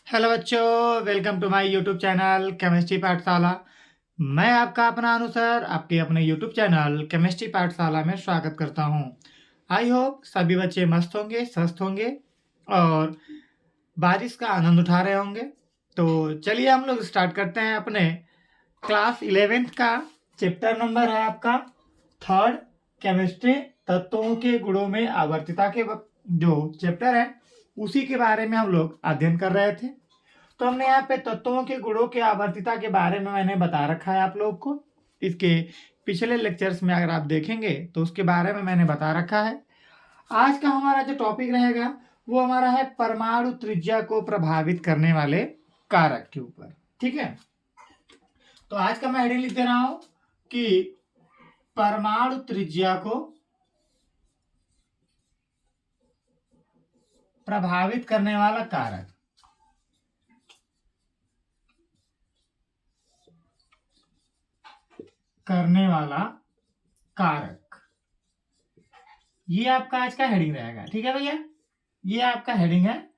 Hello बच्चों, welcome to my YouTube channel chemistry Pathshala. मैं आपका अपना अनुसार आपके अपने यूट्यूब चैनल केमिस्ट्री पाठशाला में स्वागत करता हूं। आई होप सभी बच्चे मस्त होंगे, स्वस्थ होंगे और बारिश का आनंद उठा रहे होंगे। तो चलिए हम लोग स्टार्ट करते हैं अपने क्लास 11th का चैप्टर नंबर है आपका थर्ड, केमिस्ट्री तत्वों के गुणों में आवर्तिता के जो चैप्टर है उसी के बारे में हम लोग अध्ययन कर रहे थे। तो हमने यहाँ पे तत्वों के गुणों के आवर्तिता के बारे में मैंने बता रखा है आप लोग को। इसके पिछले लेक्चर्स में अगर आप देखेंगे तो उसके बारे में मैंने बता रखा है। आज का हमारा जो टॉपिक रहेगा वो हमारा है परमाणु त्रिज्या को प्रभावित करने वाले कारक के ऊपर। ठीक है, तो आज का मैं हेडिंग लिख दे रहा हूं कि परमाणु त्रिज्या को प्रभावित करने वाला कारक। करने वाला कारक, ये आपका आज का हेडिंग रहेगा। ठीक है भैया, ये आपका हेडिंग है।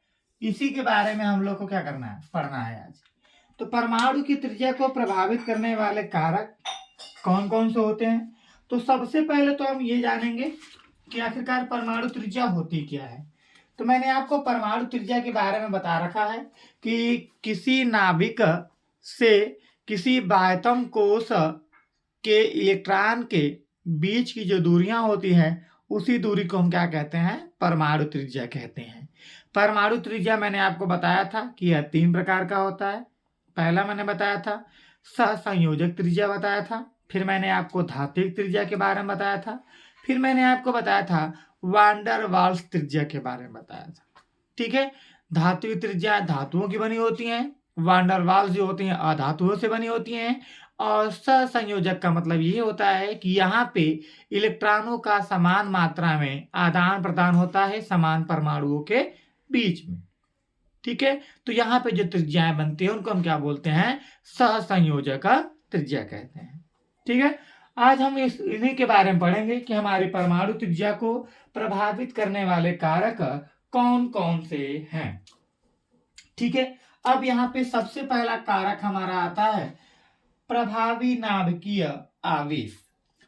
इसी के बारे में हम लोग को क्या करना है, पढ़ना है आज। तो परमाणु की त्रिज्या को प्रभावित करने वाले कारक कौन कौन से होते हैं। तो सबसे पहले तो हम ये जानेंगे कि आखिरकार परमाणु त्रिज्या होती क्या है। तो मैंने आपको परमाणु त्रिज्या के बारे में बता रखा है कि किसी नाभिक से किसी बाह्यतम कोश के इलेक्ट्रॉन के बीच की जो दूरियां होती हैं उसी दूरी को हम क्या कहते हैं, परमाणु त्रिज्या कहते हैं। परमाणु त्रिज्या मैंने आपको बताया था कि यह 3 प्रकार का होता है। पहला मैंने बताया था सहसंयोजक त्रिज्या बताया था, फिर मैंने आपको धात्विक त्रिज्या के बारे में बताया था, फिर मैंने आपको बताया था वान डेर वाल्स त्रिज्या के बारे में बताया था। ठीक है, धात्विक त्रिज्या धातुओं की बनी होती हैं, वान डेर वाल्स जो होती हैं अधातुओं से बनी होती हैं, और सहसंयोजक का मतलब ये होता है कि यहाँ पे इलेक्ट्रॉनों का समान मात्रा में आदान प्रदान होता है समान परमाणुओं के बीच में। ठीक है, तो यहाँ पे जो त्रिज्याएं बनती है उनको हम क्या बोलते हैं, सहसंयोजक त्रिज्या कहते हैं। ठीक है, आज हम इन्हीं के बारे में पढ़ेंगे कि हमारे परमाणु त्रिज्या को प्रभावित करने वाले कारक कौन कौन से हैं। ठीक है, अब यहाँ पे सबसे पहला कारक हमारा आता है प्रभावी नाभिकीय आवेश।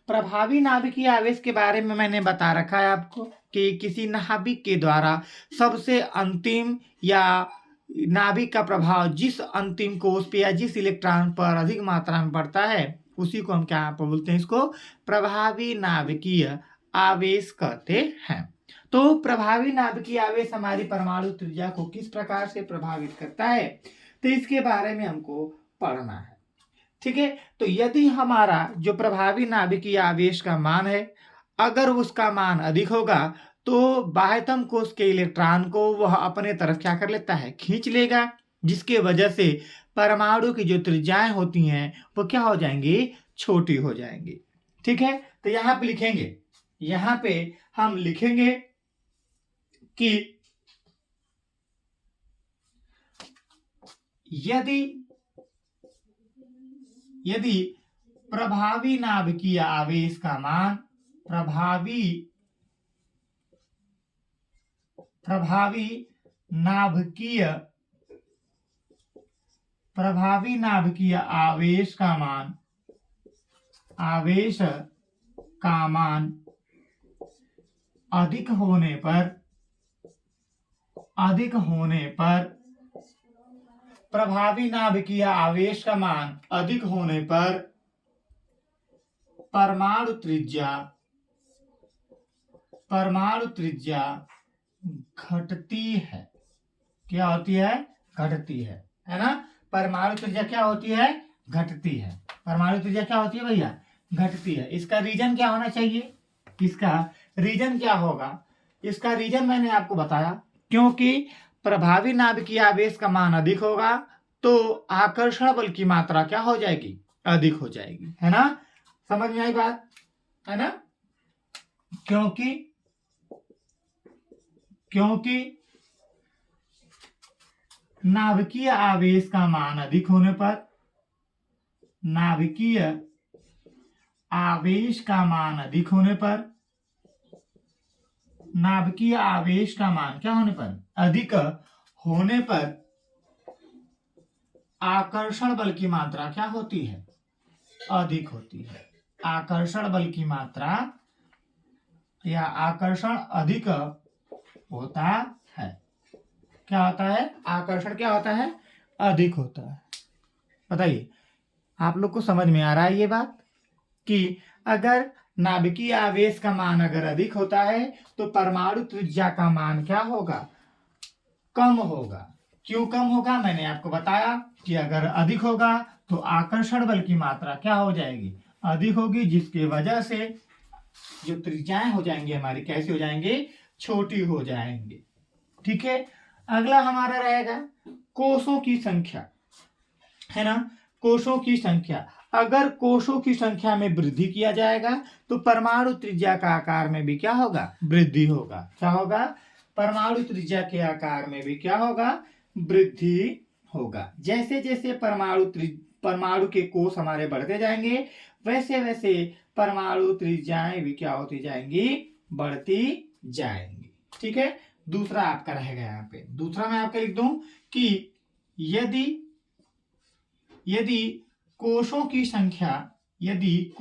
प्रभावी नाभिकीय आवेश के बारे में मैंने बता रखा है आपको कि किसी नाभिक के द्वारा सबसे अंतिम या नाभिक का प्रभाव जिस अंतिम कोश पे या जिस इलेक्ट्रॉन पर अधिक मात्रा में पड़ता है उसी को हम क्या बोलते हैं, इसको प्रभावी नाभिकीय आवेश कहते हैं। तो प्रभावी नाभिकीय आवेश हमारी परमाणु त्रिज्या को किस प्रकार से प्रभावित करता है, तो इसके बारे में हमको पढ़ना है। ठीक है, तो यदि हमारा जो प्रभावी नाभिकीय आवेश का मान है अगर उसका मान अधिक होगा तो बाह्यतम कोश के इलेक्ट्रॉन को वह अपने तरफ क्या कर लेता है, खींच लेगा, जिसके वजह से परमाणु की जो त्रिज्याएं होती हैं वो क्या हो जाएंगी, छोटी हो जाएंगी। ठीक है, तो यहाँ पे लिखेंगे, यहाँ पे हम लिखेंगे कि यदि प्रभावी नाभिकीय आवेश का मान प्रभावी नाभिकीय आवेश का मान अधिक होने पर प्रभावी नाभिकीय आवेश का मान अधिक होने पर परमाणु त्रिज्या घटती है। क्या होती है, घटती है ना। परमाणु त्रिज्या क्या होती है, घटती है। परमाणु त्रिज्या क्या होती है भैया, घटती है। इसका रीजन क्या होना चाहिए, इसका रीजन क्या होगा, इसका रीजन मैंने आपको बताया, क्योंकि प्रभावी नाभिकीय आवेश का मान अधिक होगा तो आकर्षण बल की मात्रा क्या हो जाएगी, अधिक हो जाएगी, है ना। समझ में आई बात, है ना। क्योंकि नाभिकीय आवेश का मान अधिक होने पर नाभिकीय आवेश का मान अधिक होने पर नाभिकीय आवेश का मान क्या होने पर, अधिक होने पर आकर्षण बल की मात्रा क्या होती है? अधिक होती है। आकर्षण बल की मात्रा या आकर्षण अधिक होता है। क्या होता है? आकर्षण क्या होता है? अधिक होता है। बताइए, आप लोग को समझ में आ रहा है ये बात कि अगर नाभिकीय आवेश का मान अगर अधिक होता है तो परमाणु त्रिज्या का मान क्या होगा? कम होगा। क्यों कम होगा? मैंने आपको बताया कि अगर अधिक होगा तो आकर्षण बल की मात्रा क्या हो जाएगी? अधिक होगी, जिसकी वजह से जो त्रिज्याएं हो जाएंगी हमारी कैसी हो जाएंगी? छोटी हो जाएंगी। ठीक है। अगला हमारा रहेगा कोषों की संख्या, है ना? कोषों की संख्या, अगर कोषों की संख्या में वृद्धि किया जाएगा तो परमाणु त्रिज्या का आकार में भी क्या होगा? वृद्धि होगा। क्या होगा? परमाणु त्रिज्या के आकार में भी क्या होगा? वृद्धि होगा। जैसे जैसे परमाणु के कोष हमारे बढ़ते जाएंगे वैसे वैसे परमाणु त्रिज्याएं भी क्या होती जाएंगी? बढ़ती जाएंगी। ठीक है। दूसरा आपका रहेगा यहाँ पे, दूसरा मैं आपका लिख दूं कि यदि कोषों की संख्या यदि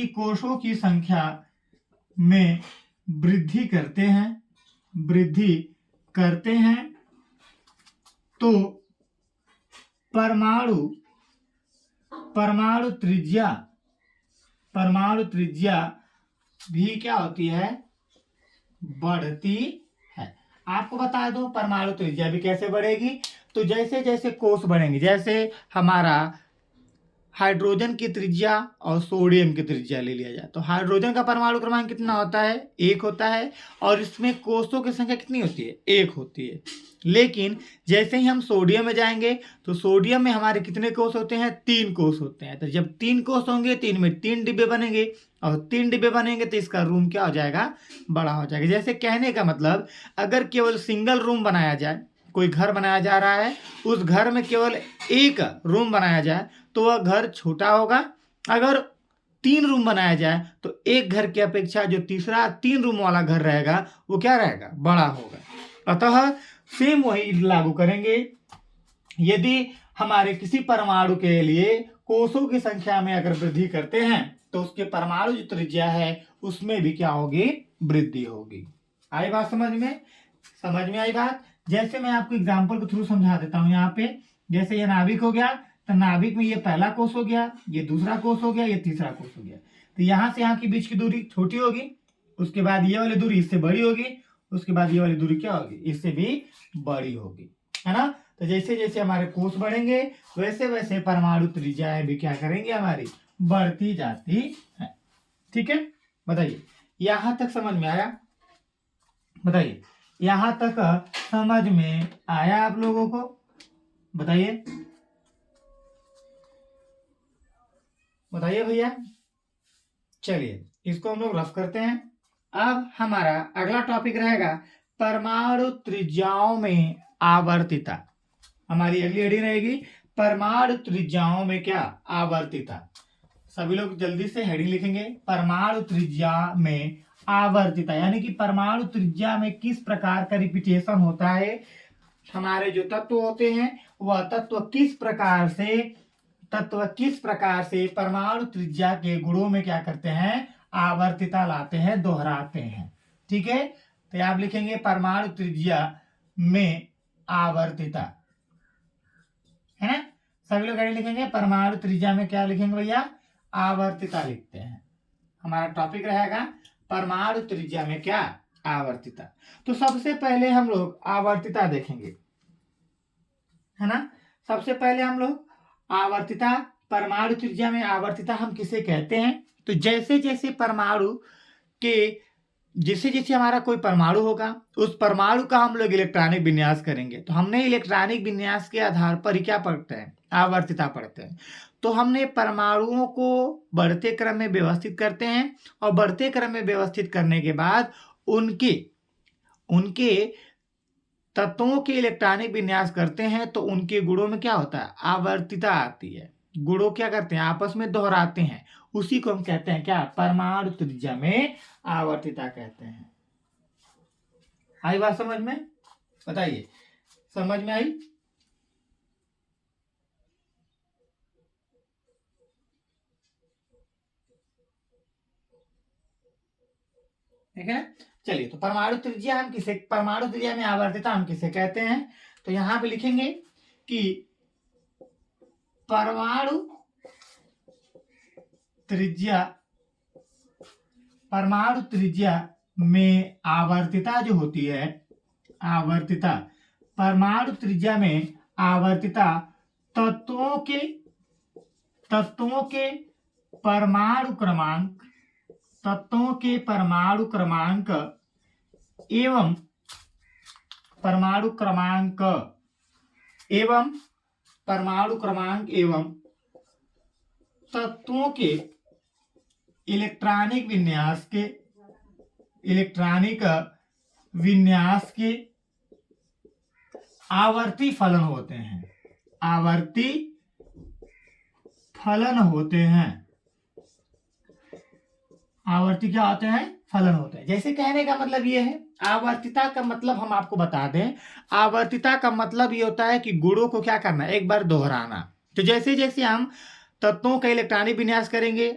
कोषों की संख्या में वृद्धि करते हैं तो परमाणु त्रिज्या भी क्या होती है? बढ़ती है। आपको बता दो परमाणु त्रिज्या भी कैसे बढ़ेगी। तो जैसे जैसे कोष बढ़ेंगे, जैसे हमारा हाइड्रोजन की त्रिज्या और सोडियम की त्रिज्या ले लिया जाए तो हाइड्रोजन का परमाणु क्रमांक कितना होता है? 1 होता है और इसमें कोषों की संख्या कितनी होती है? 1 होती है। लेकिन जैसे ही हम सोडियम में जाएंगे तो सोडियम में हमारे कितने कोष होते हैं? 3 कोष होते हैं। तो जब 3 कोष होंगे 3 में 3 डिब्बे बनेंगे और 3 डिब्बे बनेंगे तो इसका रूम क्या हो जाएगा? बड़ा हो जाएगा। जैसे कहने का मतलब, अगर केवल सिंगल रूम बनाया जाए, कोई घर बनाया जा रहा है, उस घर में केवल एक रूम बनाया जाए तो वह घर छोटा होगा। अगर 3 रूम बनाया जाए तो एक घर की अपेक्षा जो तीसरा 3 रूम वाला घर रहेगा वो क्या रहेगा? बड़ा होगा। अतः सेम वही लागू करेंगे। यदि हमारे किसी परमाणु के लिए कोषों की संख्या में अगर वृद्धि करते हैं तो उसके परमाणु जो त्रिज्या है उसमें भी क्या होगी? वृद्धि होगी। आई बात समझ में आई बात? जैसे मैं आपको एग्जांपल के थ्रू समझा देता हूं। यहाँ पे जैसे ये नाभिक हो गया तो नाभिक में ये पहला कोष हो गया, ये दूसरा कोष हो गया, ये तीसरा कोष हो गया। तो यहाँ से यहाँ की बीच की दूरी छोटी होगी, उसके बाद ये वाली दूरी इससे बड़ी होगी, उसके बाद ये वाली दूरी क्या होगी? इससे भी बड़ी होगी, है ना? तो जैसे जैसे हमारे कोष बढ़ेंगे वैसे वैसे परमाणु त्रिज्याएं भी क्या करेंगे? हमारी बढ़ती जाती है। ठीक है। बताइए, यहां तक समझ में आया? बताइए, यहां तक समझ में आया आप लोगों को? बताइए भैया। चलिए इसको हम लोग रफ करते हैं। अब हमारा अगला टॉपिक रहेगा परमाणु त्रिज्याओं में आवर्तिता। हमारी अगली हेडिंग रहेगी परमाणु त्रिज्याओं में क्या? आवर्तिता। सभी लोग जल्दी से हेडिंग लिखेंगे, परमाणु त्रिज्या में आवर्तिता, यानी कि परमाणु त्रिज्या में किस प्रकार का रिपीटेशन होता है। हमारे जो तत्व होते हैं वह तत्व किस प्रकार से परमाणु त्रिज्या के गुणों में क्या करते हैं? आवर्तिता लाते हैं, दोहराते हैं। ठीक है। तो आप लिखेंगे परमाणु त्रिज्या में आवर्तिता, है ना? सभी लोग लिखेंगे परमाणु त्रिज्या में क्या लिखेंगे भैया? आवर्तिता लिखते हैं। हमारा टॉपिक रहेगा परमाणु त्रिज्या में क्या? आवर्तिता। तो सबसे पहले हम लोग आवर्तिता देखेंगे, है ना? सबसे पहले हम लोग आवर्तिता, परमाणु त्रिज्या में आवर्तिता हम किसे कहते हैं? तो जैसे जैसे हमारा कोई परमाणु होगा उस परमाणु का हम लोग इलेक्ट्रॉनिक विन्यास करेंगे। तो हमने इलेक्ट्रॉनिक विन्यास के आधार पर ही क्या पढ़ते हैं? आवर्तिता पढ़ते हैं। तो हमने परमाणुओं को बढ़ते क्रम में व्यवस्थित करते हैं और बढ़ते क्रम में व्यवस्थित करने के बाद उनके तत्वों के इलेक्ट्रॉनिक विन्यास करते हैं तो उनके गुणों में क्या होता है? आवर्तिता आती है। गुणों क्या करते हैं? आपस में दोहराते हैं। उसी को हम कहते हैं क्या? परमाणु त्रिज्या में आवर्तिता कहते हैं। आई बात समझ में? बताइए, समझ में आई? ठीक है। चलिए, तो परमाणु त्रिज्या में आवर्तिता हम किसे कहते हैं? तो यहां पे लिखेंगे कि परमाणु त्रिज्या में आवर्तिता जो होती है, आवर्तिता, परमाणु त्रिज्या में आवर्तिता तत्वों के परमाणु क्रमांक एवं तत्वों के इलेक्ट्रॉनिक विन्यास के आवर्ती फलन होते हैं। आवर्ती क्या होते हैं? फलन होते हैं। जैसे कहने का मतलब ये है, आवर्तिता का मतलब हम आपको बता दें, आवर्तिता का मतलब ये होता है कि गुणों को क्या करना, एक बार दोहराना। तो जैसे जैसे हम तत्वों का इलेक्ट्रॉनिक विन्यास करेंगे,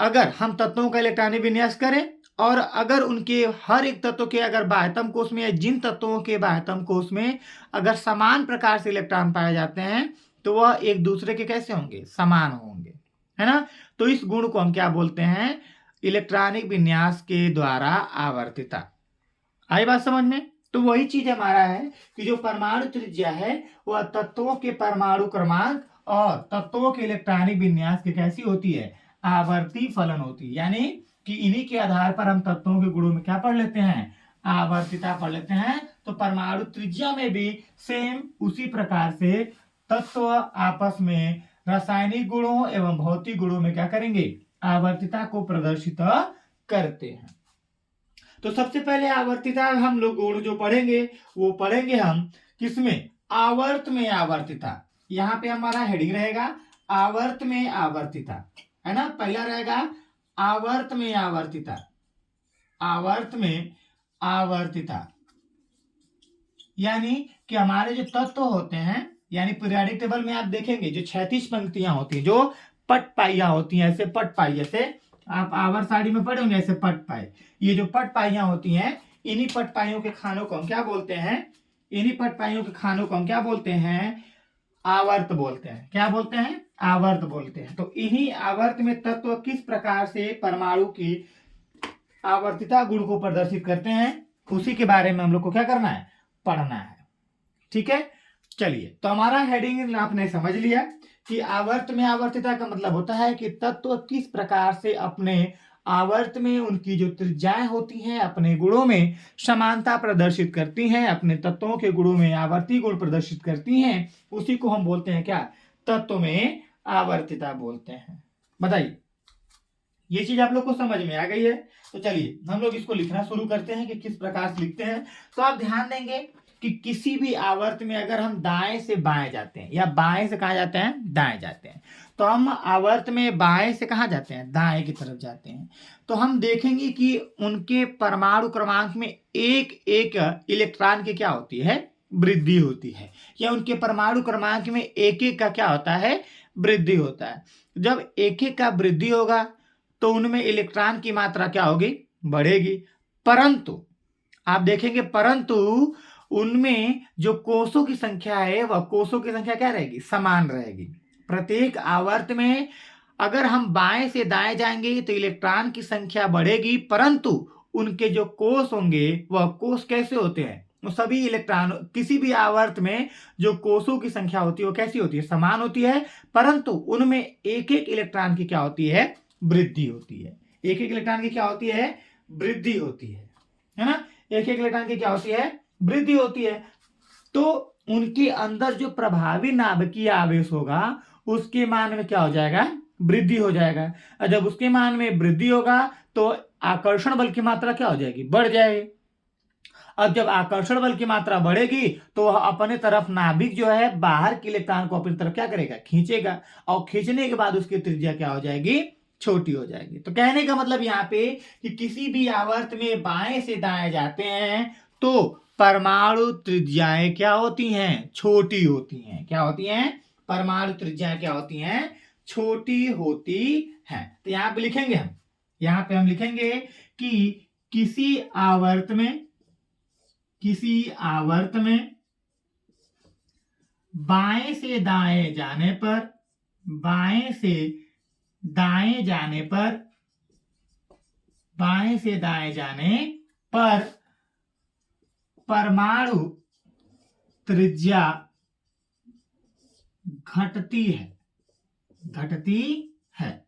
अगर हम तत्वों का इलेक्ट्रॉनिक विन्यास करें और अगर उनके हर एक तत्व के अगर बाह्यतम कोश में या जिन तत्वों के बाह्यतम कोश में अगर समान प्रकार से इलेक्ट्रॉन पाए जाते हैं तो वह एक दूसरे के कैसे होंगे? समान होंगे, है ना। तो इस गुण को हम क्या बोलते हैं? इलेक्ट्रॉनिक विन्यास के द्वारा आवर्तिता। आई बात समझ में? तो वही चीज हमारा है कि जो परमाणु त्रिज्या है वह तत्वों के परमाणु क्रमांक और तत्वों के इलेक्ट्रॉनिक विन्यास की कैसी होती है? आवर्ती फलन होती है। यानी कि इन्हीं के आधार पर हम तत्वों के गुणों में क्या पढ़ लेते हैं? आवर्तिता पढ़ लेते हैं। तो परमाणु त्रिज्या में भी सेम उसी प्रकार से तत्व आपस में रासायनिक गुणों एवं भौतिक गुणों में क्या करेंगे? आवर्तिता को प्रदर्शित करते हैं। तो सबसे पहले आवर्तिता हम लोग गुण जो पढ़ेंगे वो पढ़ेंगे हम किसमें? आवर्त में आवर्तिता। यहाँ पे हमारा हेडिंग रहेगा आवर्त में आवर्तिता, है ना। पहला रहेगा आवर्त में आवर्तिता। आवर्त में आवर्तिता यानी कि हमारे जो तत्व होते हैं, यानी पीरियोडिक टेबल में आप देखेंगे जो 36 पंक्तियां होती हैं, जो पट पाइयां होती हैं, ऐसे पट पाई, जैसे आप आवर्त सारणी में पढ़े होंगे ऐसे पट पाए। ये जो पट पाइयां होती हैं, इन्हीं पट पाइयों के खानों को हम क्या बोलते हैं? इन्हीं पट पाइयों के खानों को हम क्या बोलते हैं? आवर्त बोलते हैं। क्या बोलते हैं? आवर्त बोलते हैं। तो इन्हीं आवर्त में तत्व किस प्रकार से परमाणु की आवर्तिता गुण को प्रदर्शित करते हैं, उसी के बारे में हम लोग को क्या करना है? पढ़ना है। ठीक है। चलिए, तो हमारा हेडिंग आपने समझ लिया कि आवर्त में आवर्तिता का मतलब होता है कि तत्व किस प्रकार से अपने आवर्त में उनकी जो त्रिज्याएं होती हैं अपने गुणों में समानता प्रदर्शित करती हैं, अपने तत्वों के गुणों में आवर्ती गुण प्रदर्शित करती हैं, उसी को हम बोलते हैं क्या? तत्व में आवर्तिता बोलते हैं। बताइए, ये चीज आप लोग को समझ में आ गई है? तो चलिए हम लोग इसको लिखना शुरू करते हैं कि किस प्रकार से लिखते हैं। तो आप ध्यान देंगे कि किसी भी आवर्त में अगर हम दाएं से बाएं जाते हैं या बाएं से कहां जाते हैं? दाएं जाते हैं। तो हम आवर्त में बाएं से कहां जाते हैं? दाएं की तरफ जाते हैं। तो हम देखेंगे कि उनके परमाणु क्रमांक में एक एक इलेक्ट्रॉन की क्या होती है? वृद्धि होती है। या उनके परमाणु क्रमांक में एक एक का क्या होता है? वृद्धि होता है। जब एक एक का वृद्धि होगा तो उनमें इलेक्ट्रॉन की मात्रा क्या होगी? बढ़ेगी। परंतु आप देखेंगे, परंतु उनमें जो कोषों की संख्या है वह कोषों की संख्या क्या रहेगी? समान रहेगी। प्रत्येक आवर्त में अगर हम बाएं से दाएं जाएंगे तो इलेक्ट्रॉन की संख्या बढ़ेगी, परंतु उनके जो कोष होंगे वह कोष कैसे होते हैं? वो सभी इलेक्ट्रॉन, किसी भी आवर्त में जो कोषों की संख्या होती है वो कैसी होती है? समान होती है, परंतु उनमें एक एक इलेक्ट्रॉन की क्या होती है? वृद्धि होती है। एक एक इलेक्ट्रॉन की क्या होती है? वृद्धि होती है ना। एक एक इलेक्ट्रॉन की क्या होती है? वृद्धि होती है। तो उनके अंदर जो प्रभावी नाभिकीय आवेश होगा उसके मान में क्या हो जाएगा? वृद्धि हो जाएगा। और जब उसके मान में वृद्धि होगा तो आकर्षण बल की मात्रा क्या हो जाएगी? बढ़ जाएगी। अब जब आकर्षण बल की मात्रा बढ़ेगी तो वह अपने तरफ नाभिक जो है बाहर के इलेक्ट्रॉन को अपनी तरफ क्या करेगा? खींचेगा। और खींचने के बाद उसकी त्रिज्या क्या हो जाएगी? छोटी हो जाएगी। तो कहने का मतलब यहाँ पे कि किसी भी आवर्त में बाएं से दाएं जाते हैं तो परमाणु त्रिज्याएं क्या होती हैं? छोटी होती हैं। क्या होती हैं? परमाणु त्रिज्याएं क्या होती हैं? छोटी होती हैं। तो यहाँ पे लिखेंगे हम, यहाँ पे हम लिखेंगे कि किसी आवर्त में बाएं से दाएं जाने पर, बाएं से दाएं जाने पर, बाएं से दाएं जाने पर परमाणु त्रिज्या घटती है, घटती है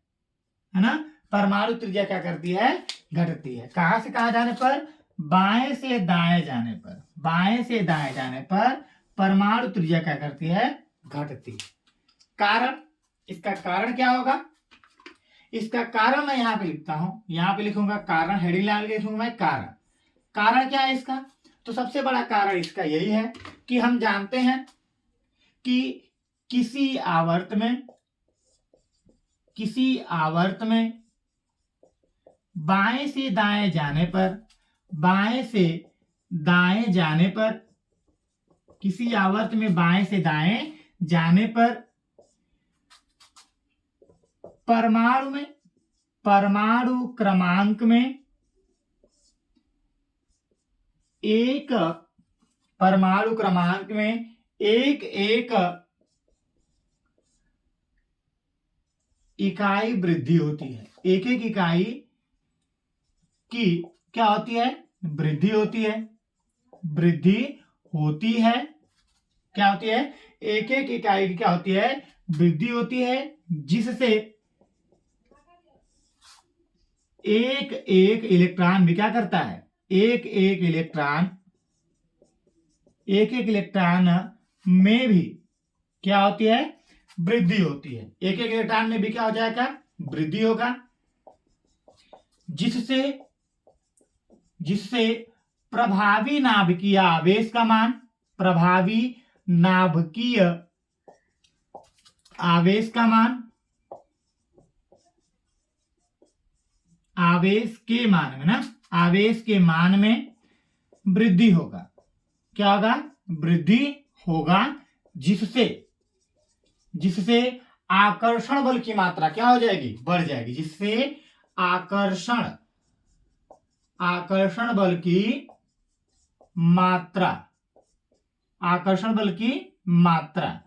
ना? परमाणु त्रिज्या क्या करती है? घटती है। कहां से कहां जाने पर? बाएं से दाएं जाने पर, बाएं से दाएं जाने पर परमाणु त्रिज्या क्या करती है? घटती। कारण, इसका कारण क्या होगा? इसका कारण मैं यहां पे लिखता हूं, यहां पे लिखूंगा कारण, हेडिंग लाइन लिखूंगा मैं कारण। कारण क्या है इसका? तो सबसे बड़ा कारण इसका यही है कि हम जानते हैं कि किसी आवर्त में बाएं से दाएं जाने पर, बाएं से दाएं जाने पर, किसी आवर्त में बाएं से दाएं जाने पर परमाणु क्रमांक में एक, परमाणु क्रमांक में एक एक इकाई वृद्धि होती है। एक एक इकाई की क्या होती है? वृद्धि होती है। वृद्धि होती है। क्या होती है? एक एक इकाई की क्या होती है? वृद्धि होती है, जिससे एक एक इलेक्ट्रॉन भी क्या करता है? एक एक इलेक्ट्रॉन में भी क्या होती है? वृद्धि होती है। एक एक इलेक्ट्रॉन में भी क्या हो जाएगा? वृद्धि होगा, जिससे प्रभावी नाभिकीय आवेश का मान, प्रभावी नाभिकीय आवेश का मान, आवेश के मान में ना, आवेश के मान में वृद्धि होगा। क्या होगा? वृद्धि होगा, जिससे आकर्षण बल की मात्रा क्या हो जाएगी? बढ़ जाएगी। जिससे आकर्षण बल की मात्रा, आकर्षण बल की मात्रा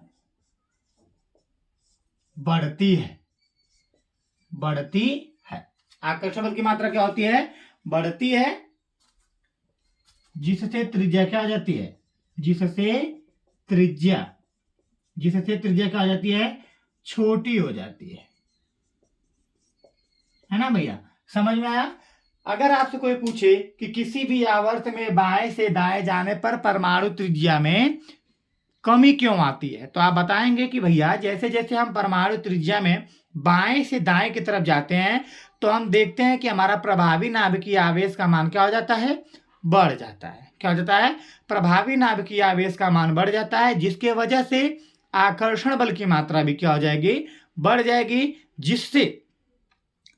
बढ़ती है, बढ़ती है। आकर्षण बल की मात्रा क्या होती है? बढ़ती है, जिससे त्रिज्या क्या हो जाती है? जिससे त्रिज्या क्या हो जाती है? छोटी हो जाती है ना भैया? समझ में आया? अगर आपसे कोई पूछे कि किसी भी आवर्त में बाएं से दाएं जाने पर परमाणु त्रिज्या में कमी क्यों आती है, तो आप बताएंगे कि भैया जैसे जैसे हम परमाणु त्रिज्या में बाएं से दाएं की तरफ जाते हैं तो हम देखते हैं कि हमारा प्रभावी नाभिकीय आवेश का मान क्या हो जाता है? बढ़ जाता है। क्या हो जाता है? प्रभावी नाभिकीय आवेश का मान बढ़ जाता है, जिसके वजह से आकर्षण बल की मात्रा भी क्या हो जाएगी? बढ़ जाएगी, जिससे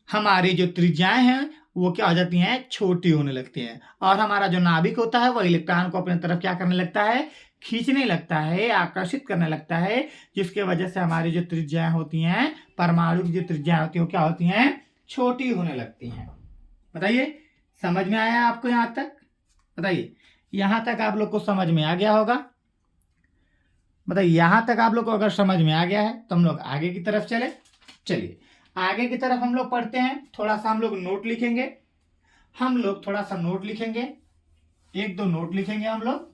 हमारी जो त्रिज्याएं हैं वो क्या हो जाती हैं? छोटी होने लगती हैं, और हमारा जो नाभिक होता है वो इलेक्ट्रॉन को अपनी तरफ क्या करने लगता है? खींचने लगता है, आकर्षित करने लगता है, जिसके वजह से हमारी जो त्रिज्याएं होती हैं, परमाणु की जो त्रिज्याएं होती हैं वो क्या होती हैं? छोटी होने लगती हैं। बताइए, समझ में आया आपको यहां तक? बताइए, यहां तक आप लोग को समझ में आ गया होगा? बताइए, यहां तक आप लोग को अगर समझ में आ गया है तो हम लोग आगे की तरफ चले। चलिए आगे की तरफ हम लोग पढ़ते हैं। थोड़ा सा हम लोग नोट लिखेंगे, एक दो नोट लिखेंगे हम लोग,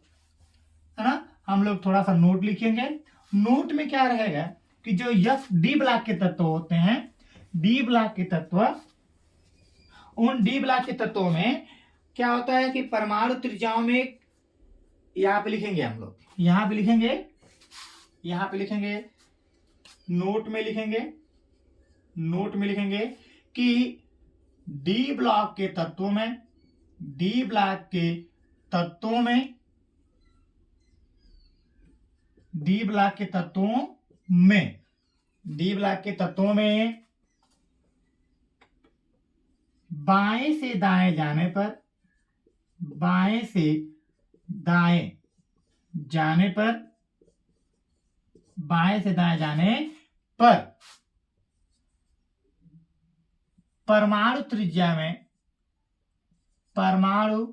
है ना? हम लोग थोड़ा सा नोट लिखेंगे। नोट में क्या रहेगा कि जो एफ डी ब्लॉक के तत्व होते हैं, डी ब्लॉक के तत्व, उन डी ब्लॉक के तत्वों में क्या होता है कि परमाणु त्रिज्याओं में, यहां पे लिखेंगे हम लोग, यहां पे लिखेंगे, नोट में लिखेंगे कि डी ब्लॉक के तत्वों में, डी ब्लॉक के तत्वों में बाएं से दाएं जाने पर, बाएं से दाएं जाने पर, बाएं से दाएं जाने पर परमाणु त्रिज्या में, परमाणु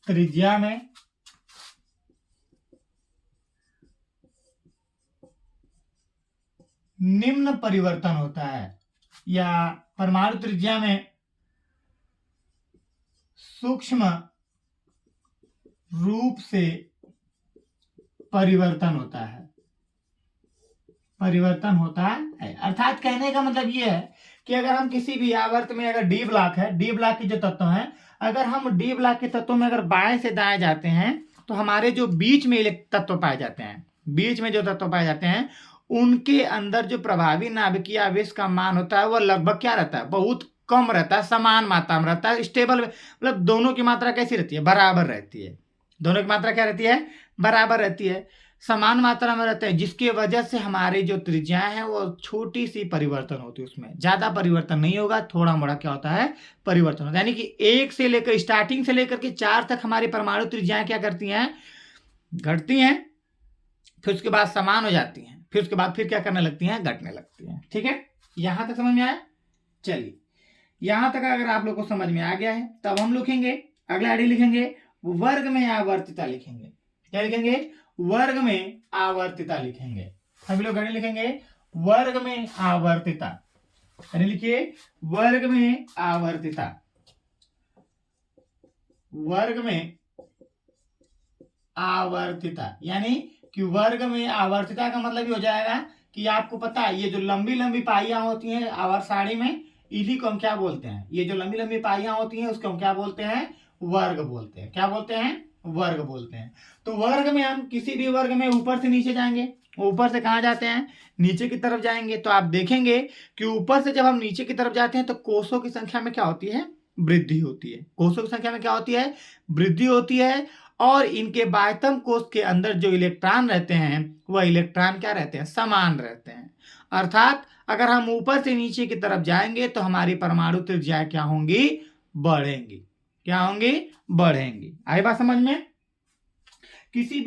त्रिज्या में निम्न परिवर्तन होता है, या परमाणु त्रिज्या में सूक्ष्म रूप से परिवर्तन होता है, परिवर्तन होता है। अर्थात कहने का मतलब यह है कि अगर हम किसी भी आवर्त में, अगर डी ब्लॉक है, डी ब्लॉक के जो तत्व हैं, अगर हम डी ब्लॉक के तत्वों में अगर बाएं से दाएं जाते हैं तो हमारे जो बीच में तत्व पाए जाते हैं, बीच में जो तत्व पाए जाते हैं, उनके अंदर जो प्रभावी नाभिकीय आवेश का मान होता है वह लगभग क्या रहता है, बहुत कम रहता है, समान मात्रा में रहता है, स्टेबल, मतलब दोनों की मात्रा कैसी रहती है, बराबर रहती है। दोनों की मात्रा क्या रहती है, बराबर रहती है, समान मात्रा में रहते हैं, जिसकी वजह से हमारी जो त्रिज्याएं हैं वो छोटी सी परिवर्तन होती है, उसमें ज्यादा परिवर्तन नहीं होगा, थोड़ा मोड़ा क्या होता है, परिवर्तन होता है। यानी कि 1 से लेकर, स्टार्टिंग से लेकर के 4 तक हमारी परमाणु त्रिज्याएं क्या करती हैं, घटती हैं, फिर उसके बाद समान हो जाती हैं, फिर उसके बाद फिर क्या करने लगती हैं, घटने लगती हैं। ठीक है, यहां तक समझ में आया। चलिए, यहां तक अगर आप लोग को समझ में आ गया है तब हम लिखेंगे, अगला आईडी लिखेंगे, वर्ग में आवर्तिता लिखेंगे। क्या लिखेंगे, वर्ग में आवर्तिता लिखेंगे। सभी लोग घड़ी लिखेंगे, वर्ग में आवर्तिता। घड़ी लिखिए, वर्ग में आवर्तिता, वर्ग में आवर्तिता, यानी कि वर्ग में आवर्तिता का मतलब ये हो जाएगा कि आपको पता है ये जो लंबी लंबी पाइयां होती हैं आवर्त सारणी में, इन्हीं को हम क्या बोलते हैं, ये जो लंबी लंबी पाइयां होती हैं उसको हम क्या बोलते हैं, वर्ग बोलते हैं। क्या बोलते हैं, वर्ग बोलते हैं। तो वर्ग में हम किसी भी वर्ग में ऊपर से नीचे जाएंगे, ऊपर से कहाँ जाते हैं, नीचे की तरफ जाएंगे, तो आप देखेंगे कि ऊपर से जब हम नीचे की तरफ जाते हैं तो कोषों की संख्या में क्या होती है, वृद्धि होती है। कोषों की संख्या में क्या होती है, वृद्धि होती है, और इनके बाह्यतम कोष के अंदर जो इलेक्ट्रॉन रहते हैं वह इलेक्ट्रॉन क्या रहते हैं, समान रहते हैं। अर्थात अगर हम ऊपर से नीचे की तरफ जाएंगे तो हमारी परमाणु त्रिज्या क्या होंगी, बढ़ेंगी। क्या होंगी, बढ़ेंगी। आई बात समझ में। किसी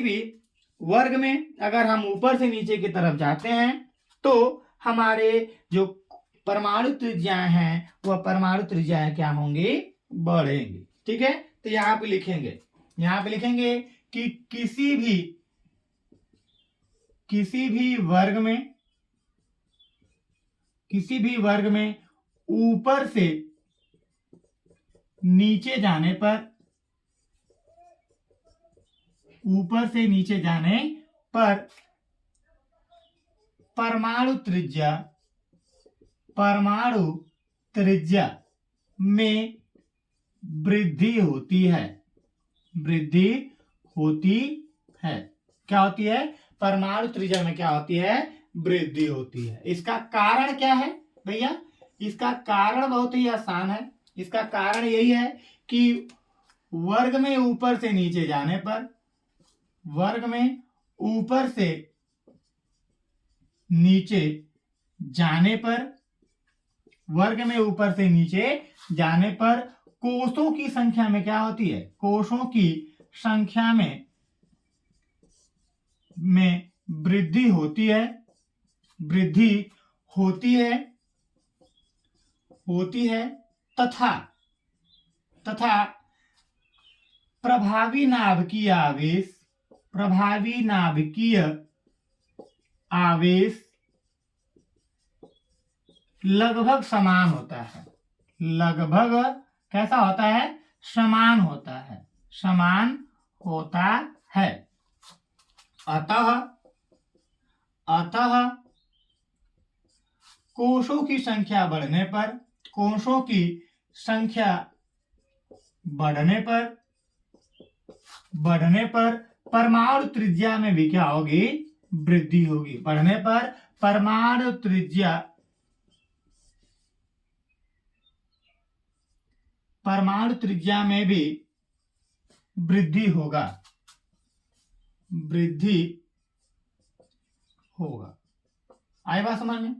भी वर्ग में अगर हम ऊपर से नीचे की तरफ जाते हैं तो हमारे जो परमाणु त्रिज्याएं हैं वह परमाणु त्रिज्याएं क्या होंगी, बढ़ेंगी। ठीक है, तो यहां पे लिखेंगे, यहां पे लिखेंगे कि किसी भी वर्ग में ऊपर से नीचे जाने पर, ऊपर से नीचे जाने पर परमाणु त्रिज्या में वृद्धि होती है, वृद्धि होती है। क्या होती है, परमाणु त्रिज्या में क्या होती है, वृद्धि होती है। इसका कारण क्या है भैया, इसका कारण बहुत ही आसान है। इसका कारण यही है कि वर्ग में ऊपर से नीचे जाने पर, वर्ग में ऊपर से नीचे जाने पर, वर्ग में ऊपर से नीचे जाने पर कोषों की संख्या में क्या होती है, कोषों की संख्या में वृद्धि होती है, वृद्धि होती है तथा प्रभावी नाभिकीय आवेश लगभग समान होता है। लगभग कैसा होता है, समान होता है, समान होता है। अतः कोषों की संख्या बढ़ने पर, कोषों की संख्या बढ़ने पर परमाणु त्रिज्या में भी क्या होगी, वृद्धि होगी। बढ़ने पर परमाणु त्रिज्या में भी वृद्धि होगा, आई बात समझ में।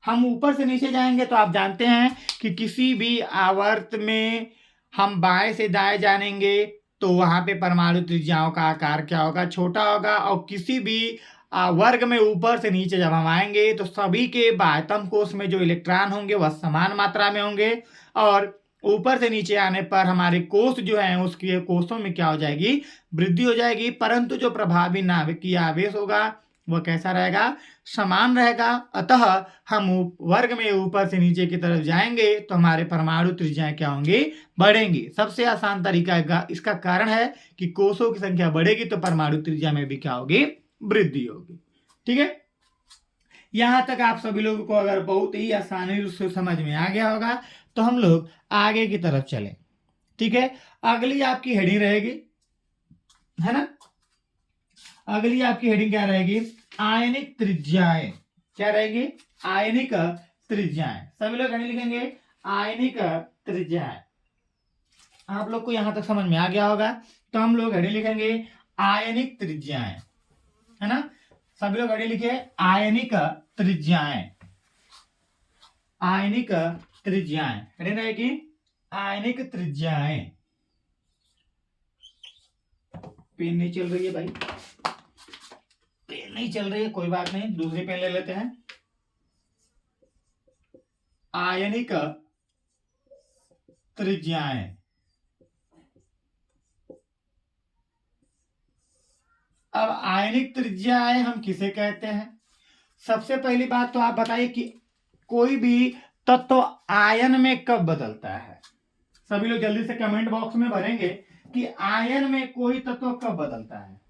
हम ऊपर से नीचे जाएंगे तो आप जानते हैं कि किसी भी आवर्त में हम बाएं से दाएं जानेंगे तो वहां पे परमाणु त्रिज्याओं का आकार क्या होगा, छोटा होगा। और किसी भी वर्ग में ऊपर से नीचे जब हम आएंगे तो सभी के बाह्यतम कोश में जो इलेक्ट्रॉन होंगे वह समान मात्रा में होंगे, और ऊपर से नीचे आने पर हमारे कोश जो है उसके कोशों में क्या हो जाएगी, वृद्धि हो जाएगी। परंतु जो प्रभावी नाभिकीय आवेश होगा वह कैसा रहेगा, समान रहेगा। अतः हम वर्ग में ऊपर से नीचे की तरफ जाएंगे तो हमारे परमाणु त्रिज्याएं क्या होंगी, बढ़ेंगी। सबसे आसान तरीका इसका कारण है कि कोशों की संख्या बढ़ेगी तो परमाणु त्रिज्या में भी क्या होगी, वृद्धि होगी। ठीक है, यहां तक आप सभी लोगों को अगर बहुत ही आसानी से समझ में आ गया होगा तो हम लोग आगे की तरफ चले। ठीक है, अगली आपकी हेडिंग रहेगी, है ना, अगली आपकी हेडिंग क्या रहेगी, आयनिक त्रिज्याएं। क्या रहेगी, आयनिक त्रिज्याएं। सभी लोग हेडिंग लिखेंगे आयनिक त्रिज्याएं। आप लोग को यहां तक समझ में आ गया होगा तो हम लोग हेडिंग लिखेंगे आयनिक त्रिज्याएं, है ना। सभी लोग हेडिंग लिखे आयनिक त्रिज्याएं। आयनिक त्रिज्याएं हेडिंग रहेगी आयनिक त्रिज्याएं। पेन नहीं चल रही है भाई, पेन नहीं चल रही है, कोई बात नहीं, दूसरी पेन ले लेते हैं। आयनिक त्रिज्याएं। अब आयनिक त्रिज्याएं हम किसे कहते हैं। सबसे पहली बात तो आप बताइए कि कोई भी तत्व आयन में कब बदलता है। सभी लोग जल्दी से कमेंट बॉक्स में भरेंगे कि आयन में कोई तत्व कब बदलता है।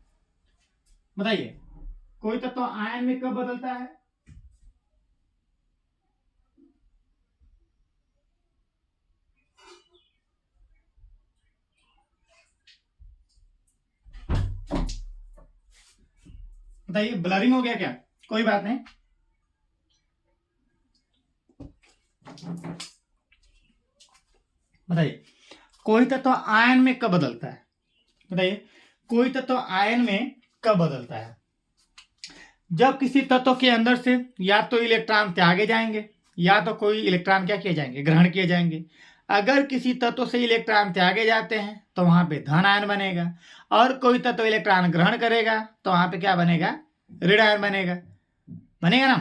बताइए, कोई तत्व आयन में कब बदलता है। बताइए, ब्लरिंग हो गया क्या, कोई बात नहीं। बताइए, कोई तत्व आयन में कब बदलता है। बताइए, कोई तत्व आयन में कब बदलता है। जब किसी तत्व के अंदर से या तो इलेक्ट्रॉन त्यागे जाएंगे या तो कोई इलेक्ट्रॉन क्या किए जाएंगे, ग्रहण किए जाएंगे। अगर किसी तत्व से इलेक्ट्रॉन त्यागे जाते हैं तो वहां पे धन आयन बनेगा, और कोई तत्व इलेक्ट्रॉन ग्रहण करेगा तो वहां पे क्या बनेगा, ऋण आयन बनेगा, बनेगा ना।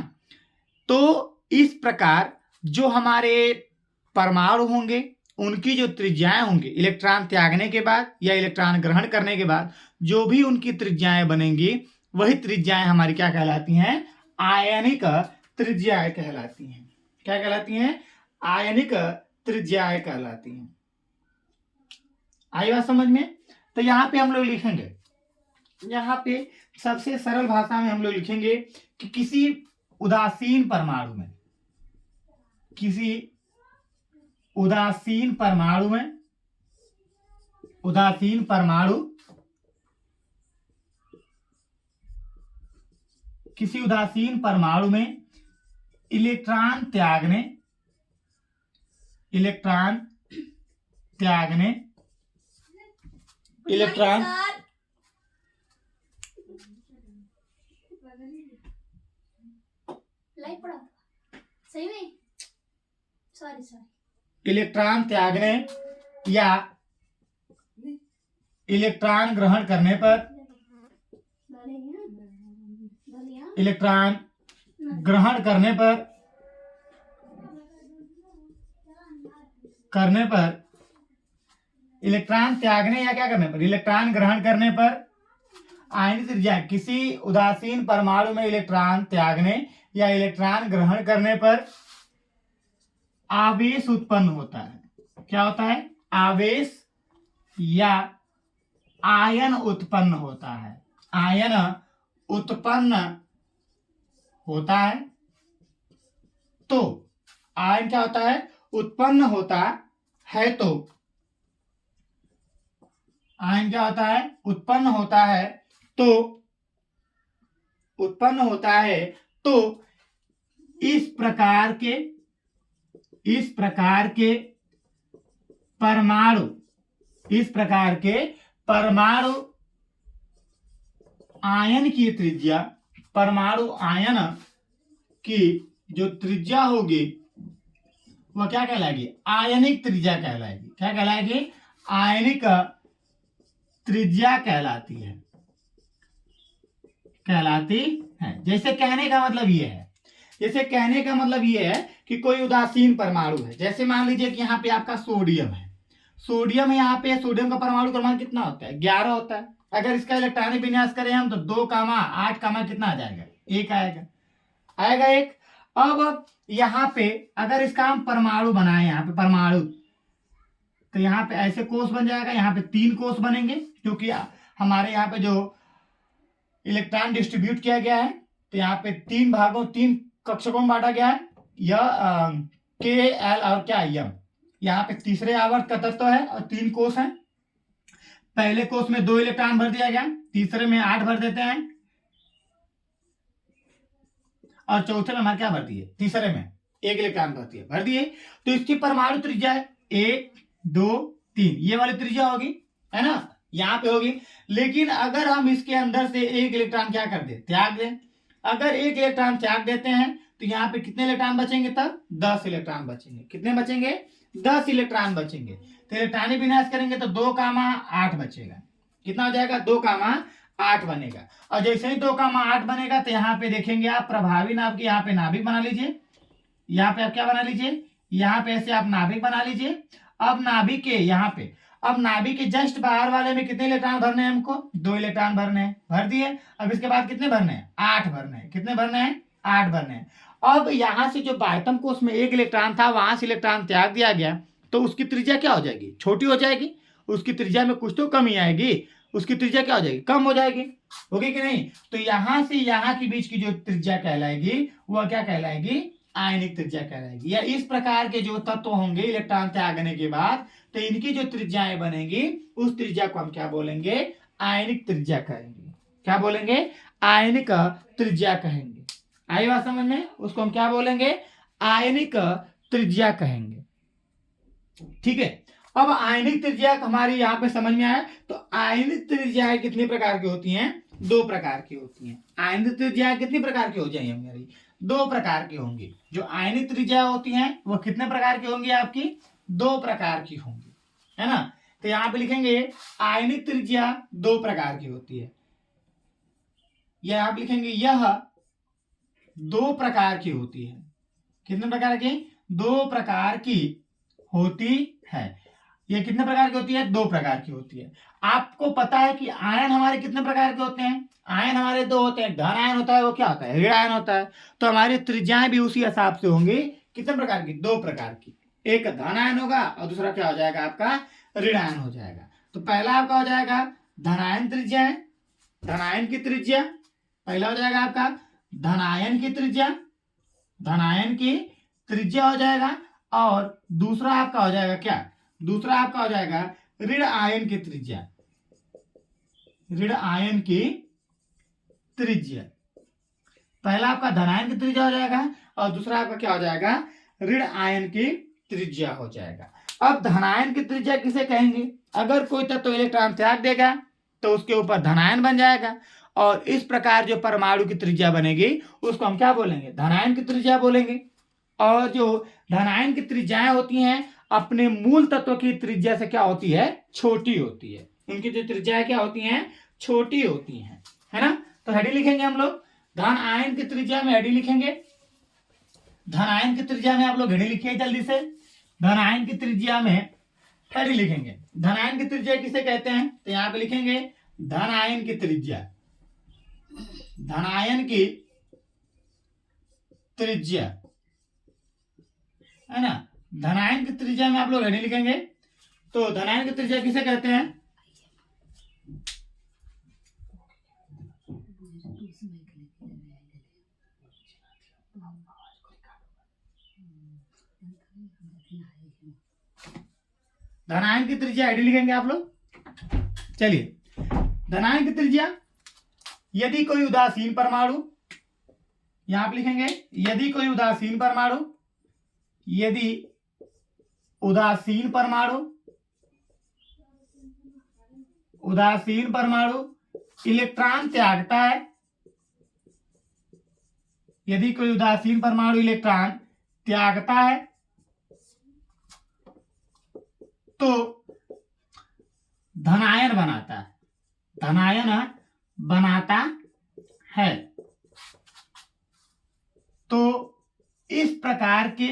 तो इस प्रकार जो हमारे परमाणु होंगे उनकी जो त्रिज्याएं होंगी इलेक्ट्रॉन त्यागने के बाद या इलेक्ट्रॉन ग्रहण करने के बाद, जो भी उनकी त्रिज्याएं बनेंगी वही त्रिज्याएं हमारी क्या कहलाती हैं, आयनिक त्रिज्याएं कहलाती हैं। क्या कहलाती हैं, आयनिक त्रिज्याएं कहलाती हैं। आई बात समझ में। तो यहां पे हम लोग लिखेंगे, यहां पे सबसे सरल भाषा में हम लोग लिखेंगे कि किसी उदासीन परमाणु में, किसी उदासीन परमाणु में, उदासीन परमाणु, किसी उदासीन परमाणु में इलेक्ट्रॉन त्यागने, इलेक्ट्रॉन त्यागने, इलेक्ट्रॉन सही में, सॉरी, इलेक्ट्रॉन त्यागने या इलेक्ट्रॉन ग्रहण करने पर, इलेक्ट्रॉन ग्रहण करने पर इलेक्ट्रॉन त्यागने या क्या करने पर, इलेक्ट्रॉन ग्रहण करने पर आयनिक त्रिज्या, किसी उदासीन परमाणु में इलेक्ट्रॉन त्यागने या इलेक्ट्रॉन ग्रहण करने पर आवेश उत्पन्न होता है। क्या होता है, आवेश या आयन उत्पन्न होता है, आयन उत्पन्न होता है। तो आयन क्या होता है, उत्पन्न होता है। तो आयन क्या होता है, उत्पन्न होता है। तो उत्पन्न होता है तो इस प्रकार के परमाणु, इस प्रकार के परमाणु आयन की त्रिज्या, परमाणु आयन की जो त्रिज्या होगी वह क्या कहलाएगी? आयनिक त्रिज्या कहलाएगी। क्या कहलाएगी? आयनिक त्रिज्या कहलाती है, कहलाती है। जैसे कहने का मतलब ये है, जैसे कहने का मतलब ये है कि कोई उदासीन परमाणु है। जैसे मान लीजिए कि यहाँ पे आपका सोडियम है, सोडियम है, यहाँ पे सोडियम का परमाणु क्रमांक कितना होता है? 11 होता है। अगर इसका इलेक्ट्रॉनिक विन्यास करें हम तो 2, 8, कितना आ जाएगा? 1 आएगा, आएगा 1। अब यहाँ पे अगर इसका हम परमाणु बनाए, यहाँ पे परमाणु, तो यहाँ पे ऐसे कोष बन जाएगा, यहाँ पे 3 कोष बनेंगे, क्योंकि हमारे यहाँ पे जो इलेक्ट्रॉन डिस्ट्रीब्यूट किया गया है तो यहाँ पे 3 भागों 3 कक्षकों में बांटा गया है। यह के एल और क्या एम, यहाँ पे तीसरे आवर्त का तत्व है और 3 कोष हैं। पहले कोष में 2 इलेक्ट्रॉन भर दिया गया, तीसरे में 8 भर देते हैं, और चौथे में हमारे क्या भर दिए? तीसरे में 1 इलेक्ट्रॉन भर दिए। तो इसकी परमाणु त्रिज्या है 1, 2, 3, ये वाली त्रिज्या होगी, है ना, यहाँ पे होगी। लेकिन अगर हम इसके अंदर से 1 इलेक्ट्रॉन क्या कर दे? त्याग दें। अगर 1 इलेक्ट्रॉन त्याग देते हैं तो यहाँ पे कितने इलेक्ट्रॉन बचेंगे? तब 10 इलेक्ट्रॉन बचेंगे। कितने बचेंगे? 10 इलेक्ट्रॉन बचेंगे। तो इलेक्ट्रॉनिक विन्यास करेंगे तो 2, 8 बचेगा। कितना हो जाएगा? 2, 8 बनेगा। और जैसे ही 2, 8 बनेगा तो यहाँ पे देखेंगे आप प्रभावी नाभिक, यहाँ पे नाभिक बना लीजिए, यहाँ पे आप क्या बना लीजिए? यहाँ पे ऐसे आप नाभिक बना लीजिए। अब नाभिक के यहाँ पे, अब नाभिक के जस्ट बाहर वाले में कितने इलेक्ट्रॉन भरने हैं हमको? 2 इलेक्ट्रॉन भरने हैं, भर दिए। अब इसके बाद कितने भरने हैं? 8 भरने हैं। कितने भरने हैं? 8 भरने हैं। अब यहाँ से जो बाह्यतम कोष में 1 इलेक्ट्रॉन था, वहां से इलेक्ट्रॉन त्याग दिया गया, तो उसकी त्रिज्या क्या हो जाएगी? छोटी हो जाएगी। उसकी त्रिज्या में कुछ तो कमी आएगी, उसकी त्रिज्या क्या हो जाएगी? कम हो जाएगी, होगी कि नहीं? तो यहां से यहां के बीच की जो त्रिज्या कहलाएगी वह क्या कहलाएगी? आयनिक त्रिज्या कहलाएगी। या इस प्रकार के जो तत्व होंगे इलेक्ट्रॉन त्यागने के बाद, तो इनकी जो त्रिज्याएं बनेगी उस त्रिज्या को हम क्या बोलेंगे? आयनिक त्रिज्या कहेंगे। क्या बोलेंगे? आयनिक त्रिज्या कहेंगे। आई बात समझ में? उसको हम क्या बोलेंगे? आयनिक त्रिज्या कहेंगे। ठीक है। अब आयनिक त्रिज्या हमारी यहाँ पे समझ में आया। तो आयनिक त्रिज्याएं कितनी प्रकार की होती हैं? 2 प्रकार की होती हैं। आयनिक त्रिज्याएं कितनी प्रकार की हो जाएंगी हमारी? 2 प्रकार की होंगी। जो आयनिक त्रिज्या होती हैं वो कितने प्रकार की होंगी आपकी? 2 प्रकार की होंगी, है ना। तो यहाँ पे लिखेंगे आयनिक त्रिज्या 2 प्रकार की होती है। यह आप लिखेंगे यह 2 प्रकार की होती है। कितने प्रकार की? 2 प्रकार की होती है। ये कितने प्रकार की होती है? 2 प्रकार की होती है। आपको पता है कि आयन हमारे कितने प्रकार के होते हैं? आयन हमारे 2 होते हैं। धन आयन होता है, वो क्या होता है? ऋण आयन होता है। तो हमारी त्रिज्याएं भी उसी हिसाब से होंगी। कितने प्रकार की? 2 प्रकार की। एक धन आयन होगा और दूसरा क्या हो जाएगा आपका? ऋण आयन हो जाएगा। तो पहला आपका हो जाएगा धनायन त्रिज्या है, धनायन की त्रिज्या पहला हो जाएगा आपका धनायन की त्रिज्या, धनायन की त्रिज्या हो जाएगा। और दूसरा आपका हो जाएगा क्या? दूसरा आपका हो जाएगा ऋण आयन की त्रिज्या, ऋण आयन की त्रिज्या। पहला आपका धनायन की त्रिज्या हो जाएगा और दूसरा आपका क्या हो जाएगा? ऋण आयन की त्रिज्या हो जाएगा। अब धनायन की त्रिज्या किसे कहेंगे? अगर कोई तत्व इलेक्ट्रॉन त्याग देगा तो उसके ऊपर धनायन बन जाएगा, और इस प्रकार जो परमाणु की त्रिज्या बनेगी उसको हम क्या बोलेंगे? धनायन की त्रिज्या बोलेंगे। और जो धनायन की त्रिज्याएं होती हैं अपने मूल तत्व की त्रिज्या से क्या होती है? छोटी होती है। उनकी जो त्रिज्याएं क्या होती हैं? छोटी होती हैं, है ना। तो हेडिंग लिखेंगे हम लोग धन आयन की त्रिज्या में, हेडिंग लिखेंगे धन आयन की त्रिज्या में। आप लोग हेडिंग लिखिए जल्दी से। धन आयन की त्रिज्या में हेडिंग लिखेंगे। धन आयन की त्रिज्या किसे कहते हैं? तो यहां पे लिखेंगे धन आयन की त्रिज्या, धन आयन की त्रिज्या, है ना। धनायन की त्रिज्या में आप लोग हेडिंग लिखेंगे। तो धनायन की त्रिज्या किसे कहते हैं? धनायन की त्रिज्या हेडिंग लिखेंगे आप लोग। चलिए, धनायन की त्रिज्या यदि कोई उदासीन परमाणु, यहां पे लिखेंगे यदि कोई उदासीन परमाणु, यदि उदासीन परमाणु, उदासीन परमाणु इलेक्ट्रॉन त्यागता है, यदि कोई उदासीन परमाणु इलेक्ट्रॉन त्यागता है तो धनायन बनाता है, धनायन बनाता है। तो इस प्रकार के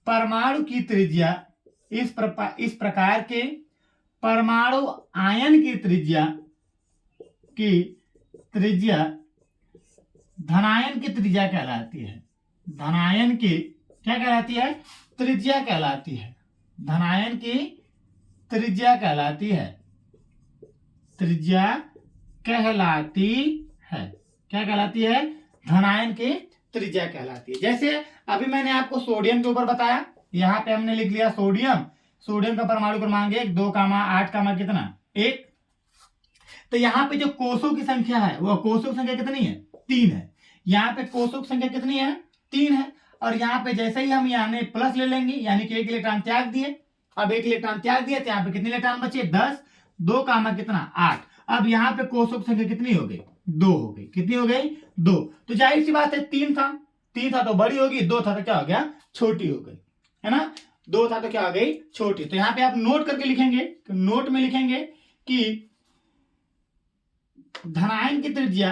परमाणु की त्रिज्या, इस प्रकार के परमाणु आयन की त्रिज्या धनायन की त्रिज्या कहलाती है। धनायन की क्या कहलाती है? त्रिज्या कहलाती है। धनायन की त्रिज्या कहलाती है। त्रिज्या कहलाती है। क्या कहलाती है? धनायन की त्रिज्या कहलाती है। जैसे अभी मैंने आपको सोडियम के ऊपर बताया, यहां पे हमने लिख लिया सोडियम। सोडियम का परमाणु क्रमांक 1, 2, 8 कितना 1। तो यहाँ पे जो कोषों की संख्या है वो कोषों की संख्या कितनी है? 3 है। यहाँ पे कोषों की संख्या कितनी है? 3 है। और यहाँ पे जैसे ही हम यहाँ प्लस ले लेंगे, यानी कि 1 इलेक्ट्रॉन त्याग दिए। अब 1 इलेक्ट्रॉन त्याग दिए तो यहाँ पे कितने इलेक्ट्रॉन बचे? 10, 2 कितना 8। अब यहाँ पे कोषों की संख्या कितनी हो गई? 2 हो गई। कितनी हो गई? 2। तो जाहिर सी बात है 3 था तो बड़ी होगी, 2 था तो क्या हो गया? छोटी हो गई, है ना। 2 था तो क्या हो गई? छोटी। तो यहाँ पे आप नोट करके लिखेंगे, तो नोट में लिखेंगे कि धनायन की त्रिज्या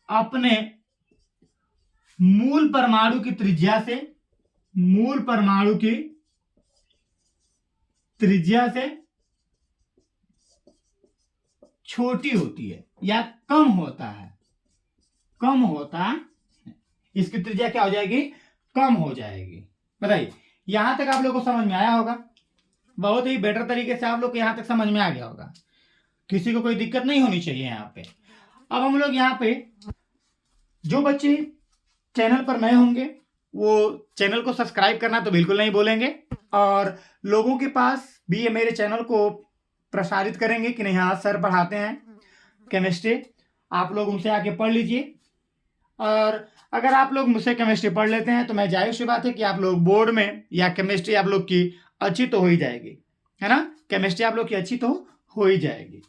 अपने मूल परमाणु की त्रिज्या से छोटी होती है या कम होता है। इसकी त्रिज्या क्या हो जाएगी? कम हो जाएगी। बताइए, यहां तक आप लोगों को समझ में आया होगा? बहुत ही बेटर तरीके से आप लोग को यहां तक समझ में आ गया होगा। किसी को कोई दिक्कत नहीं होनी चाहिए यहाँ पे। अब हम लोग यहाँ पे जो बच्चे चैनल पर नए होंगे वो चैनल को सब्सक्राइब करना तो बिल्कुल नहीं भूलेंगे, और लोगों के पास भी ये मेरे चैनल को प्रसारित करेंगे कि नहीं, हाँ सर पढ़ाते हैं केमिस्ट्री, आप लोग उनसे आके पढ़ लीजिए। और अगर आप लोग मुझसे केमिस्ट्री पढ़ लेते हैं तो मैं जाहिर सी बात है कि आप लोग बोर्ड में या केमिस्ट्री आप लोग की अच्छी तो हो ही जाएगी, है ना। केमिस्ट्री आप लोग की अच्छी तो हो ही जाएगी,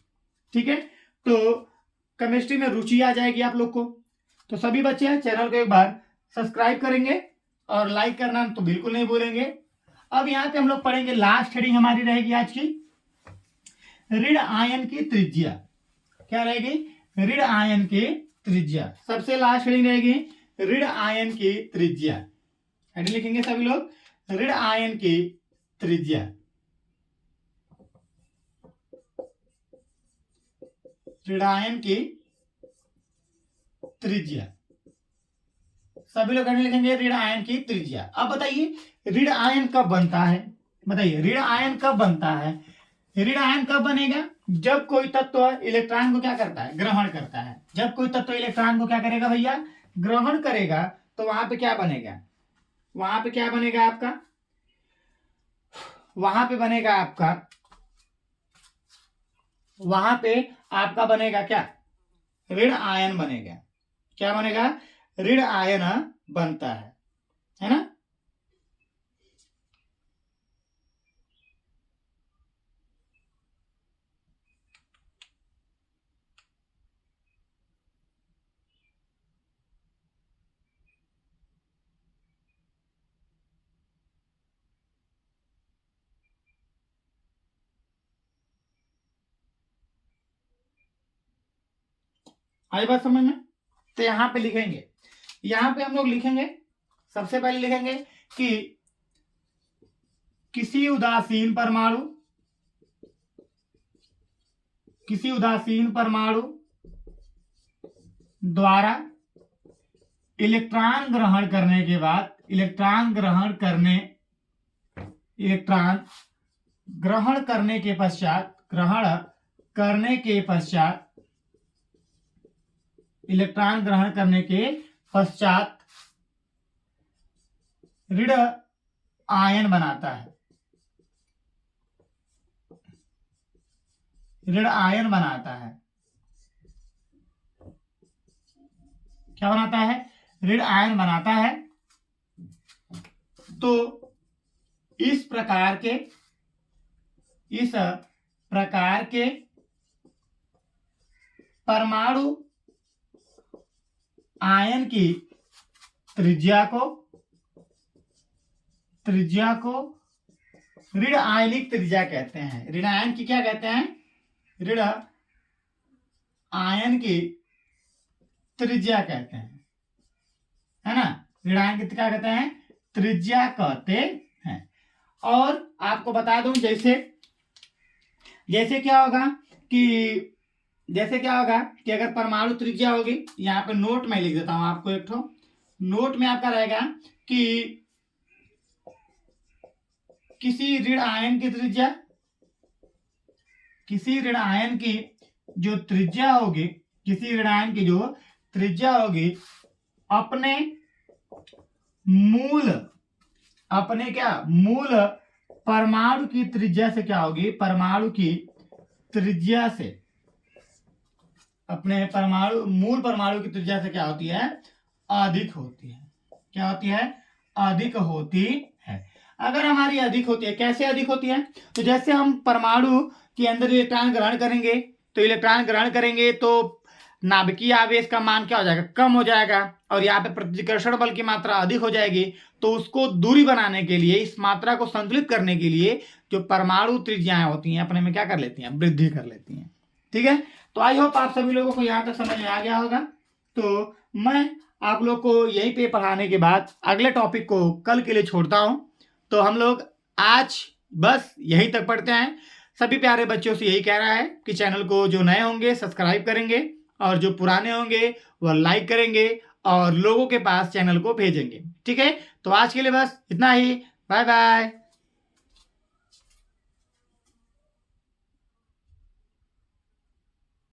ठीक है। तो केमिस्ट्री में रुचि आ जाएगी आप लोग को। तो सभी बच्चे चैनल को एक बार सब्सक्राइब करेंगे और लाइक करना तो बिल्कुल नहीं भूलेंगे। अब यहाँ पे हम लोग पढ़ेंगे, लास्ट हेडिंग हमारी रहेगी आज की, ऋण आयन की त्रिज्या। क्या रहेगी? ऋण आयन की त्रिज्या। सबसे लास्ट हेडिंग रहेगी ऋण आयन की त्रिज्या। हेडिंग लिखेंगे सभी लोग, ऋण आयन की त्रिज्या। ऋण आयन की त्रिज्या, सभी लोग हेडिंग लिखेंगे ऋण आयन की त्रिज्या। अब बताइए ऋण आयन कब बनता है? बताइए ऋण आयन कब बनता है? ऋण आयन कब बनेगा? जब कोई तत्व इलेक्ट्रॉन को क्या करता है? ग्रहण करता है। जब कोई तत्व इलेक्ट्रॉन को क्या करेगा भैया? ग्रहण करेगा। तो वहां पे क्या बनेगा? वहां पे क्या बनेगा आपका? वहां पे बनेगा आपका, वहां पे आपका बनेगा क्या? ऋण आयन बनेगा। क्या बनेगा? ऋण आयन बनता है ना। आई बात समझ में? तो यहां पे लिखेंगे, यहां पे हम लोग लिखेंगे, सबसे पहले लिखेंगे कि किसी उदासीन परमाणु द्वारा इलेक्ट्रॉन ग्रहण करने के पश्चात ऋण आयन बनाता है। ऋण आयन बनाता है। क्या बनाता है? ऋण आयन बनाता है तो इस प्रकार के परमाणु आयन की त्रिज्या को ऋण आयनिक त्रिज्या कहते हैं। ऋण आयन की क्या कहते हैं? ऋण आयन की त्रिज्या कहते हैं, है ना। ऋण आयन की क्या कहते हैं? त्रिज्या कहते हैं। और आपको बता दूं जैसे क्या होगा कि अगर परमाणु त्रिज्या होगी, यहाँ पे नोट में लिख देता हूं आपको एक ठो नोट में आपका रहेगा कि किसी ऋण आयन की जो त्रिज्या होगी मूल परमाणु की त्रिज्या से क्या होगी? परमाणु की त्रिज्या से मूल परमाणु की त्रिज्या से क्या होती है? अधिक होती है। क्या होती है? अधिक होती है। अगर हमारी अधिक होती है, कैसे अधिक होती है? तो जैसे हम परमाणु के अंदर इलेक्ट्रॉन ग्रहण करेंगे तो नाभिकीय आवेश का मान क्या हो जाएगा? कम हो जाएगा। और यहाँ पे प्रतिकर्षण बल की मात्रा अधिक हो जाएगी। तो उसको दूरी बनाने के लिए, इस मात्रा को संतुलित करने के लिए जो परमाणु त्रिज्याएं होती हैं अपने में क्या कर लेती हैं? वृद्धि कर लेती हैं। ठीक है, तो आई होप आप सभी लोगों को यहाँ तक समझ में आ गया होगा। तो मैं आप लोग को यहीं पे पढ़ाने के बाद अगले टॉपिक को कल के लिए छोड़ता हूं। तो हम लोग आज बस यहीं तक पढ़ते हैं। सभी प्यारे बच्चों से यही कह रहा है कि चैनल को जो नए होंगे सब्सक्राइब करेंगे, और जो पुराने होंगे वह लाइक करेंगे और लोगों के पास चैनल को भेजेंगे। ठीक है, तो आज के लिए बस इतना ही। Bye bye.